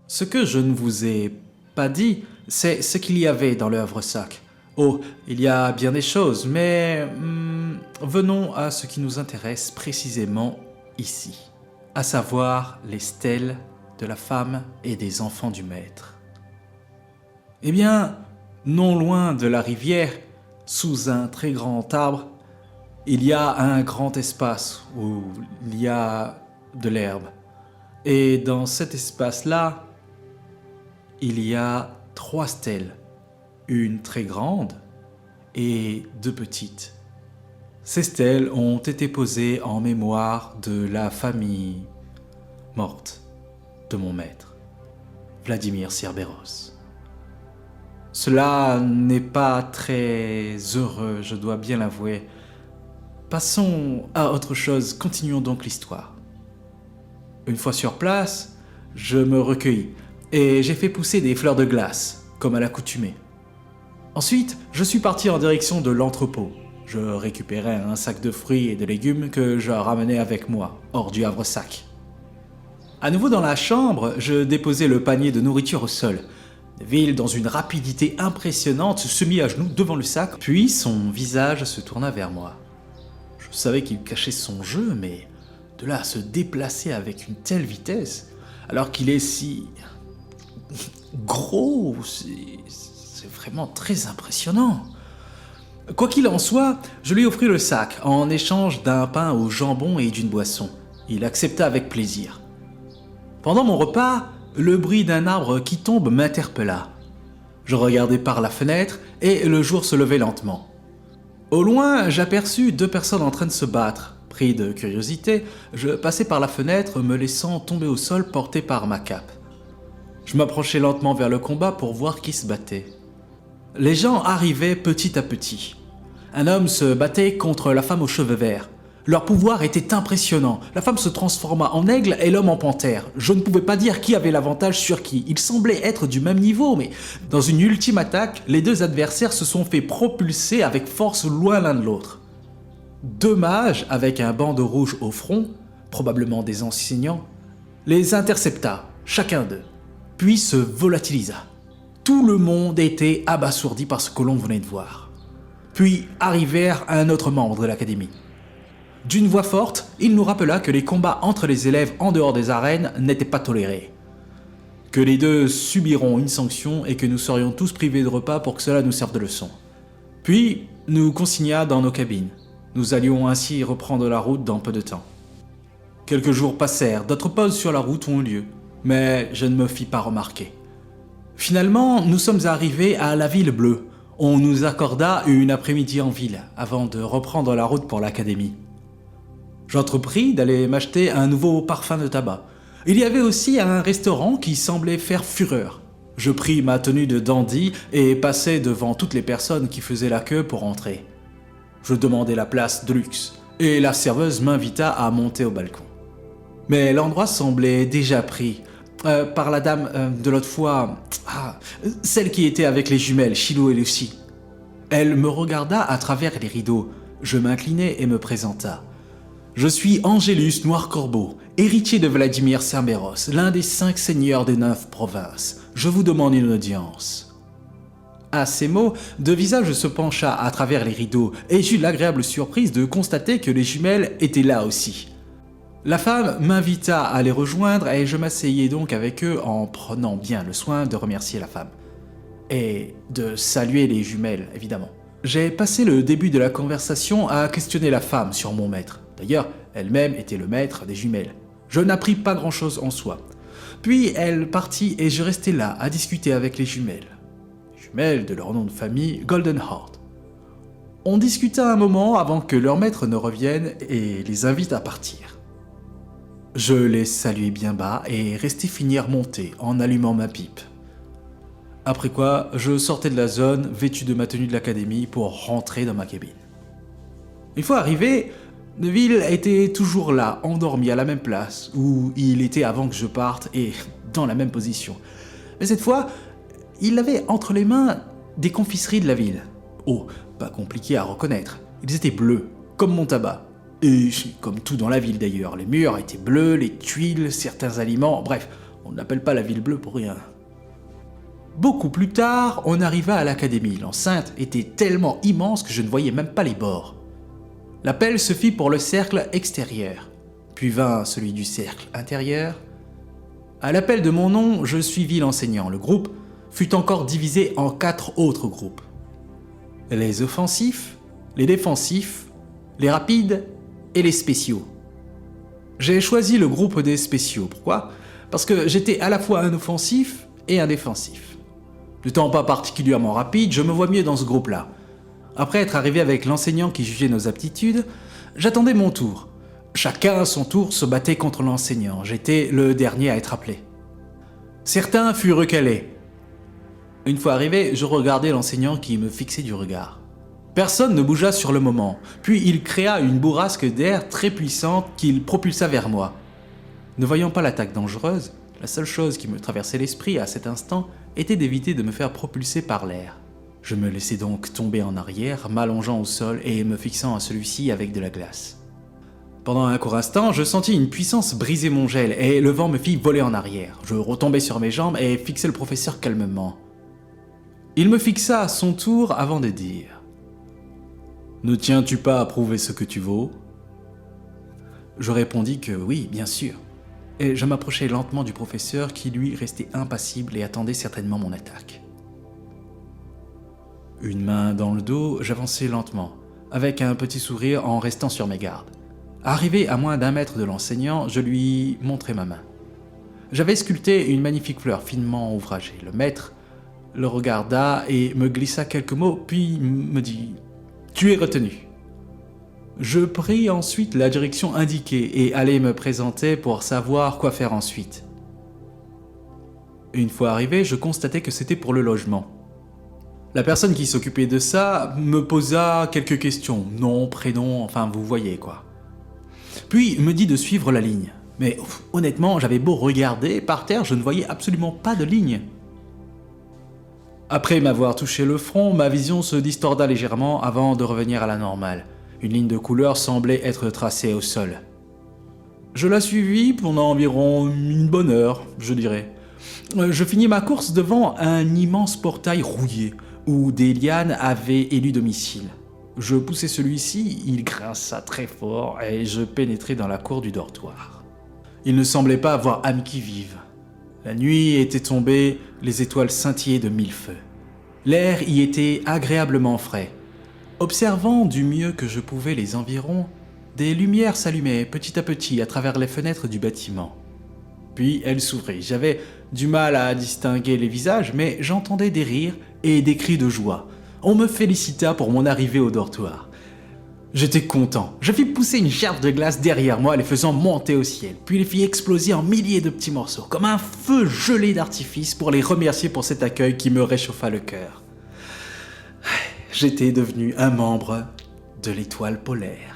Ce que je ne vous ai pas dit, c'est ce qu'il y avait dans le Havresac. Oh, il y a bien des choses, mais venons à ce qui nous intéresse précisément ici, à savoir les stèles de la femme et des enfants du maître. Eh bien, non loin de la rivière, sous un très grand arbre, il y a un grand espace où il y a de l'herbe. Et dans cet espace-là, il y a 3 stèles, une très grande et 2 petites. Ces stèles ont été posées en mémoire de la famille morte de mon maître, Vladimir Cerberus. Cela n'est pas très heureux, je dois bien l'avouer. Passons à autre chose, continuons donc l'histoire. Une fois sur place, je me recueillis et j'ai fait pousser des fleurs de glace, comme à l'accoutumée. Ensuite, je suis parti en direction de l'entrepôt. Je récupérais un sac de fruits et de légumes que je ramenais avec moi, hors du Havresac. À nouveau dans la chambre, je déposai le panier de nourriture au sol. Neville, dans une rapidité impressionnante, se mit à genoux devant le sac, puis son visage se tourna vers moi. Je savais qu'il cachait son jeu, mais de là à se déplacer avec une telle vitesse, alors qu'il est si gros, c'est vraiment très impressionnant. Quoi qu'il en soit, je lui offris le sac en échange d'un pain au jambon et d'une boisson. Il accepta avec plaisir. Pendant mon repas, le bruit d'un arbre qui tombe m'interpella. Je regardai par la fenêtre et le jour se levait lentement. Au loin, j'aperçus 2 personnes en train de se battre. Pris de curiosité, je passai par la fenêtre, me laissant tomber au sol porté par ma cape. Je m'approchai lentement vers le combat pour voir qui se battait. Les gens arrivaient petit à petit. Un homme se battait contre la femme aux cheveux verts. Leur pouvoir était impressionnant. La femme se transforma en aigle et l'homme en panthère. Je ne pouvais pas dire qui avait l'avantage sur qui. Ils semblaient être du même niveau, mais dans une ultime attaque, les 2 adversaires se sont fait propulser avec force loin l'un de l'autre. 2 mages avec un bandeau rouge au front, probablement des enseignants, les intercepta, chacun d'eux, puis se volatilisa. Tout le monde était abasourdi par ce que l'on venait de voir. Puis arrivèrent un autre membre de l'académie. D'une voix forte, il nous rappela que les combats entre les élèves en dehors des arènes n'étaient pas tolérés. Que les 2 subiront une sanction et que nous serions tous privés de repas pour que cela nous serve de leçon. Puis, nous consigna dans nos cabines. Nous allions ainsi reprendre la route dans peu de temps. Quelques jours passèrent, d'autres pauses sur la route ont eu lieu, mais je ne me fis pas remarquer. Finalement, nous sommes arrivés à la ville bleue. On nous accorda une après-midi en ville, avant de reprendre la route pour l'académie. J'entrepris d'aller m'acheter un nouveau parfum de tabac. Il y avait aussi un restaurant qui semblait faire fureur. Je pris ma tenue de dandy et passai devant toutes les personnes qui faisaient la queue pour entrer. Je demandai la place de luxe et la serveuse m'invita à monter au balcon. Mais l'endroit semblait déjà pris par la dame de l'autre fois, celle qui était avec les jumelles, Chilo et Lucie. Elle me regarda à travers les rideaux. Je m'inclinai et me présenta. Je suis Angélus Noircorbeau, héritier de Vladimir Cerberus, l'un des 5 seigneurs des 9 provinces. Je vous demande une audience. À ces mots, 2 visages se pencha à travers les rideaux et j'eus l'agréable surprise de constater que les jumelles étaient là aussi. La femme m'invita à les rejoindre et je m'asseyais donc avec eux en prenant bien le soin de remercier la femme. Et de saluer les jumelles, évidemment. J'ai passé le début de la conversation à questionner la femme sur mon maître. D'ailleurs, elle-même était le maître des jumelles. Je n'appris pas grand-chose en soi. Puis elle partit et je restai là à discuter avec les jumelles. Les jumelles de leur nom de famille, Goldenheart. On discuta un moment avant que leur maître ne revienne et les invite à partir. Je les saluai bien bas et restai finir monter en allumant ma pipe. Après quoi, je sortais de la zone, vêtu de ma tenue de l'académie, pour rentrer dans ma cabine. Une fois arrivé, Neville était toujours là, endormi à la même place, où il était avant que je parte, et dans la même position. Mais cette fois, il avait entre les mains des confiseries de la ville. Oh, pas compliqué à reconnaître. Ils étaient bleus, comme mon tabac. Et comme tout dans la ville d'ailleurs, les murs étaient bleus, les tuiles, certains aliments, bref, On n'appelle pas la ville bleue pour rien. Beaucoup plus tard, on arriva à l'académie. L'enceinte était tellement immense que je ne voyais même pas les bords. L'appel se fit pour le cercle extérieur, puis vint celui du cercle intérieur. À l'appel de mon nom, je suivis l'enseignant. Le groupe fut encore divisé en 4 autres groupes. Les offensifs, les défensifs, les rapides et les spéciaux. J'ai choisi le groupe des spéciaux. Pourquoi ? Parce que j'étais à la fois un offensif et un défensif. N'étant pas particulièrement rapide, je me vois mieux dans ce groupe-là. Après être arrivé avec l'enseignant qui jugeait nos aptitudes, j'attendais mon tour. Chacun à son tour se battait contre l'enseignant. J'étais le dernier à être appelé. Certains furent recalés. Une fois arrivé, je regardais l'enseignant qui me fixait du regard. Personne ne bougea sur le moment, puis il créa une bourrasque d'air très puissante qu'il propulsa vers moi. Ne voyant pas l'attaque dangereuse, la seule chose qui me traversait l'esprit à cet instant était d'éviter de me faire propulser par l'air. Je me laissai donc tomber en arrière, m'allongeant au sol et me fixant à celui-ci avec de la glace. Pendant un court instant, je sentis une puissance briser mon gel et le vent me fit voler en arrière. Je retombai sur mes jambes et fixai le professeur calmement. Il me fixa à son tour avant de dire « Ne tiens-tu pas à prouver ce que tu vaux ?» Je répondis que oui, bien sûr. Et je m'approchai lentement du professeur qui lui restait impassible et attendait certainement mon attaque. Une main dans le dos, j'avançai lentement, avec un petit sourire en restant sur mes gardes. Arrivé à moins d'1 mètre de l'enseignant, je lui montrai ma main. J'avais sculpté une magnifique fleur finement ouvragée. Le maître le regarda et me glissa quelques mots, puis me dit « Tu es retenu ». Je pris ensuite la direction indiquée et allai me présenter pour savoir quoi faire ensuite. Une fois arrivé, je constatai que c'était pour le logement. La personne qui s'occupait de ça me posa quelques questions, nom, prénom, enfin vous voyez quoi. Puis me dit de suivre la ligne. Mais honnêtement, j'avais beau regarder, par terre je ne voyais absolument pas de ligne. Après m'avoir touché le front, ma vision se distorda légèrement avant de revenir à la normale. Une ligne de couleur semblait être tracée au sol. Je la suivis pendant environ une bonne heure, je dirais. Je finis ma course devant un immense portail rouillé, où des lianes avaient élu domicile. Je poussai celui-ci, il grinça très fort et je pénétrai dans la cour du dortoir. Il ne semblait pas avoir âme qui vive. La nuit était tombée, les étoiles scintillaient de 1000 feux. L'air y était agréablement frais. Observant du mieux que je pouvais les environs, des lumières s'allumaient petit à petit à travers les fenêtres du bâtiment. Puis elles s'ouvraient. J'avais du mal à distinguer les visages, mais j'entendais des rires et des cris de joie. On me félicita pour mon arrivée au dortoir. J'étais content. Je fis pousser une gerbe de glace derrière moi, les faisant monter au ciel, puis les fis exploser en milliers de petits morceaux, comme un feu gelé d'artifice pour les remercier pour cet accueil qui me réchauffa le cœur. J'étais devenu un membre de l'Étoile polaire.